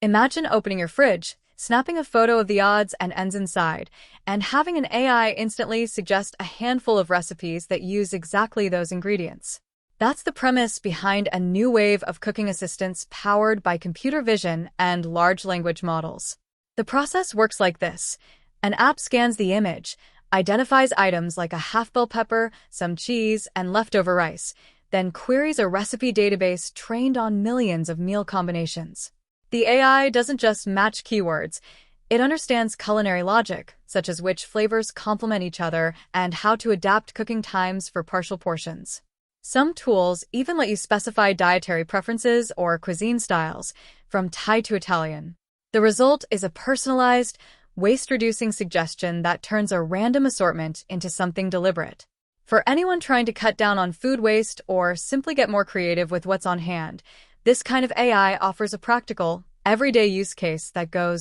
Imagine opening your fridge, snapping a photo of the odds and ends inside, and having an AI instantly suggest a handful of recipes that use exactly those ingredients. That's the premise behind a new wave of cooking assistants powered by computer vision and large language models. The process works like this. An app scans the image, identifies items like a half bell pepper, some cheese, and leftover rice, then queries a recipe database trained on millions of meal combinations. The AI doesn't just match keywords, it understands culinary logic, such as which flavors complement each other and how to adapt cooking times for partial portions. Some tools even let you specify dietary preferences or cuisine styles, from Thai to Italian. The result is a personalized, waste-reducing suggestion that turns a random assortment into something deliberate. For anyone trying to cut down on food waste or simply get more creative with what's on hand, this kind of AI offers a practical, everyday use case that goes